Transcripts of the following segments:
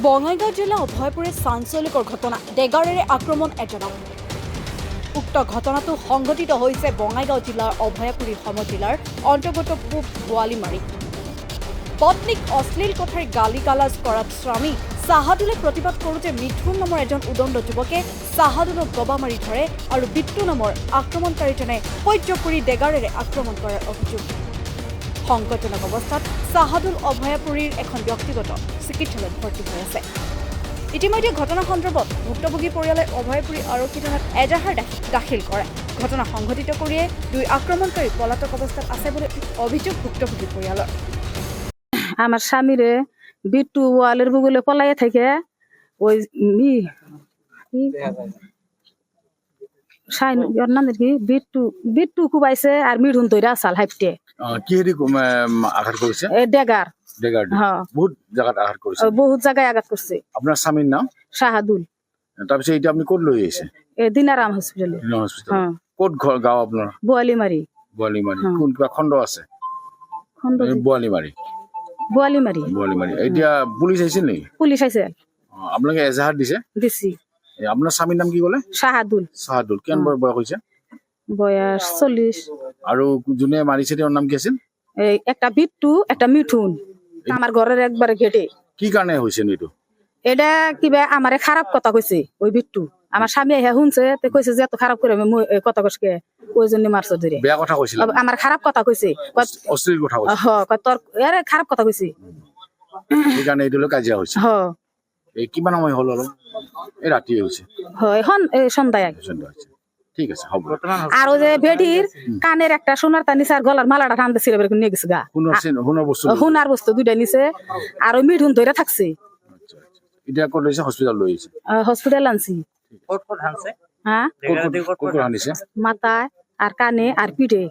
বঙাইগাঁও জিলা অভয়পুৰে চাঞ্চল্যকৰ ঘটনা ডেগাৰেৰে আক্ৰমণ এজনক উক্ত ঘটনাটো সংঘটিত হৈছে বঙাইগাঁও জিলাৰ অভয়পুৰী সমজিলাৰ অন্তৰ্গত পূব বোৱালিমাৰী পত্নীক অশ্লীল কথাৰে গালি গালাজ কৰাত স্বামী চাহাদুলে প্ৰতিবাদ কৰোঁতে মিথুন নামৰ এজন উদণ্ড যুৱকে চাহাদুলক গবা মাৰি ধৰে আৰু বিট্টু নামৰ আক্ৰমণকাৰীজনে সহ্য কৰি ডেগাৰেৰে আক্ৰমণ কৰাৰ অভিযোগ সংকটজনক অৱস্থাত চাহাদুল অভয়াপুৰীৰ এখন ব্যক্তিগত চিকিৎসালয়ত ভৰ্তি হৈ আছে ইতিমধ্যে ঘটনা সন্দৰ্ভত ভুক্তভোগী পৰিয়ালে অভয়পুৰী আৰক্ষী থানাত এজাহাৰ দাখিল কৰে ঘটনা সংঘটিত কৰিয়ে দুই আক্ৰমণকাৰী পলাতক অৱস্থাত আছে বুলি অভিযোগ ভুক্তভোগী পৰিয়ালৰ আমার স্বামীরে বিট্টু ওয়ালের বুগুলে পলাইয়ে থেকে ওই বিট্টু বিট্টু কুবাইছে আর মিঠুন তৈরা আসাল হাইপটে আঘাত করেছে ডেগার বহুত জায়গাত আঘাত করেছে বহুত জায়গায় আঘাত করছে আপনার স্বামীর নাম শাহাদুল তারপরে এটা আপনি কোট লই এসে দিনারাম হসপিটালে কোট ঘর গাঁও আপনার বোয়ালিমারি বোয়ালিমারি কোন কিবা খণ্ড আছে বোয়ালিমারি বোয়ালিমারি এতিয়া পুলিশ আহিছিল নেকি পুলিশ আইছে আপোনালোকে এজাহাৰ দিছে দিছি আপোনাৰ স্বামীৰ নাম কি ক'লে শাহাদুল কিমান বয়স হৈছে বয়স 40 আৰু যোনে মাৰিছে তেওঁৰ নাম কি আছিল এই একটা বিট্টু একটা মিঠুন আমাৰ ঘৰেৰ একবাৰে গেটে কি কাৰণে হৈছে এইটো এটা কিবা আমারে খারাপ কথা কইছে ওই বিট্টু আমার স্বামী আইয়া শুনছে তে কইছে যে এত খারাপ করে আমি কথা কইছে ওই জন্য মারছ ধরে বেয়া কথা কৈছিল আমার খারাপ কথা কইছে অশ্লীল কথা কৈছে তোর আরে খারাপ কথা কইছে এই কাৰণে এইটো কাজিয়া হৈছে এই কিমান সময় হল অলপ এই ৰাতি হৈছে হয় এখন সন্ধ্যায় ঠিক আছে হ'ব আর ওই যে বেডির কানের একটা সোনার তা নিছে আর গলার মালাটা টানতে ছিল বের নিয়ে গেছে গা সোনার বস্তু দুইটা নিছে আর ওই মিঠুন ধরে থাকছে এতিয়া ক'ত লৈছে হস্পিটাল লৈ আহিছে হসপিটাল আনছি কোট হানছে হ্যাঁ কোট আনিছে মাথায় আর কানে আর পিঠে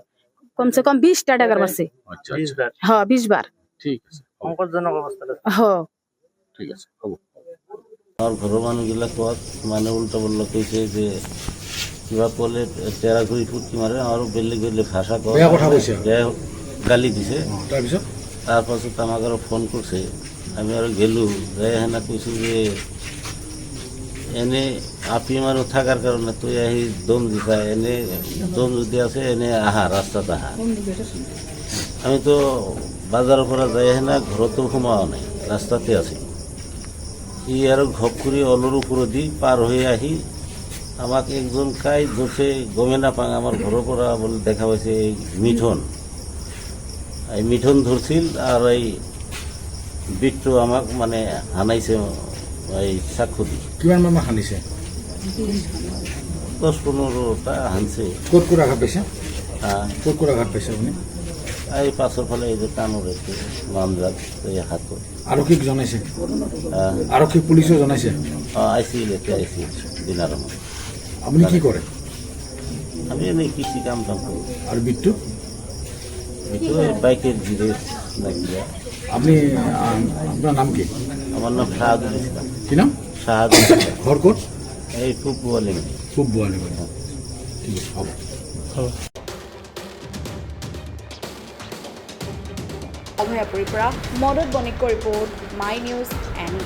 কমসে কম 20টা টাকার মারছে আচ্ছা 20 বার হ্যাঁ 20 বার ঠিক আছে সংকটজনক অবস্থাটা হ্যাঁ ঠিক আছে হ'ব আর ঘৰৰ মানুহবিলাক কোৱাত মানে উল্টা পাল্টা কৈছে যে কিবা ক'লে তেৰা ঘূৰি ফুটি মাৰে আৰু বেলেগ বেলেগ ভাষা কয় গালি দিছে তাৰপাছত আমাক আৰু ফোন কৰিছে আমি আৰু গেলোঁ যাই সেনে কৈছোঁ যে এনে আপি মানুহ থকাৰ কাৰণে তই আহি দম দিছা এনে দম যদি আছে এনে আহা ৰাস্তাত আহা আমিতো বাজাৰৰ পৰা যাই সেনে ঘৰতো সোমোৱা নাই ৰাস্তাতে আছোঁ ই আৰু ঘপ কৰি অলুৰ ওপৰেদি পাৰ হৈ আহি আমাক একজন কাই ধৰছে গমে নাপাওঁ আমাৰ ঘৰৰ পৰা বোলে দেখা পাইছে এই মিঠুন ধৰছিল আৰু এই বিট্টু আমাক মানে হানাইছে এই চাকু দি কিমান মানুহ হানিছে 10-15টা হানছে ক'ত আঘাত পাইছে ক'ত আঘাত পাইছে আপুনি এই পাছৰ ফালে এই যে কাণৰ এইটো মামজাত এই হাতত আৰক্ষীক জনাইছে আৰক্ষী পুলিচেও জনাইছে আহিছিল এতিয়া আহিছিল দিনাৰামত আপুনি কি কৰে আমি এনেই কৃষি কাম কৰোঁ আৰু বিট্টু বাইকের গিরেজ নাকি আপনি আপনার নাম কি আমার নাম শাহাদুল ইসলাম কি নাম শাহাদুল ঘর কোট এই খুব বলে ঠিক আছে হ'ব অভয়াপুৰীৰ পৰা মদত বণিকৰ ৰিপৰ্ট মাই নিউজ এণ্ড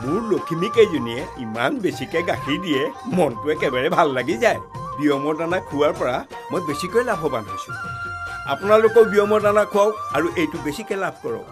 মোৰ লখিমী কেইজনীয়ে ইমান বেছিকে গাখীৰ দিয়ে মনটো একেবাৰে ভাল লাগি যায় বিয়মৰ দানা খোৱাৰ পৰা মই বেছিকৈ লাভৱান হৈছোঁ আপোনালোকেও বিয়মৰ দানা খুৱাওক আৰু এইটো বেছিকৈ লাভ কৰক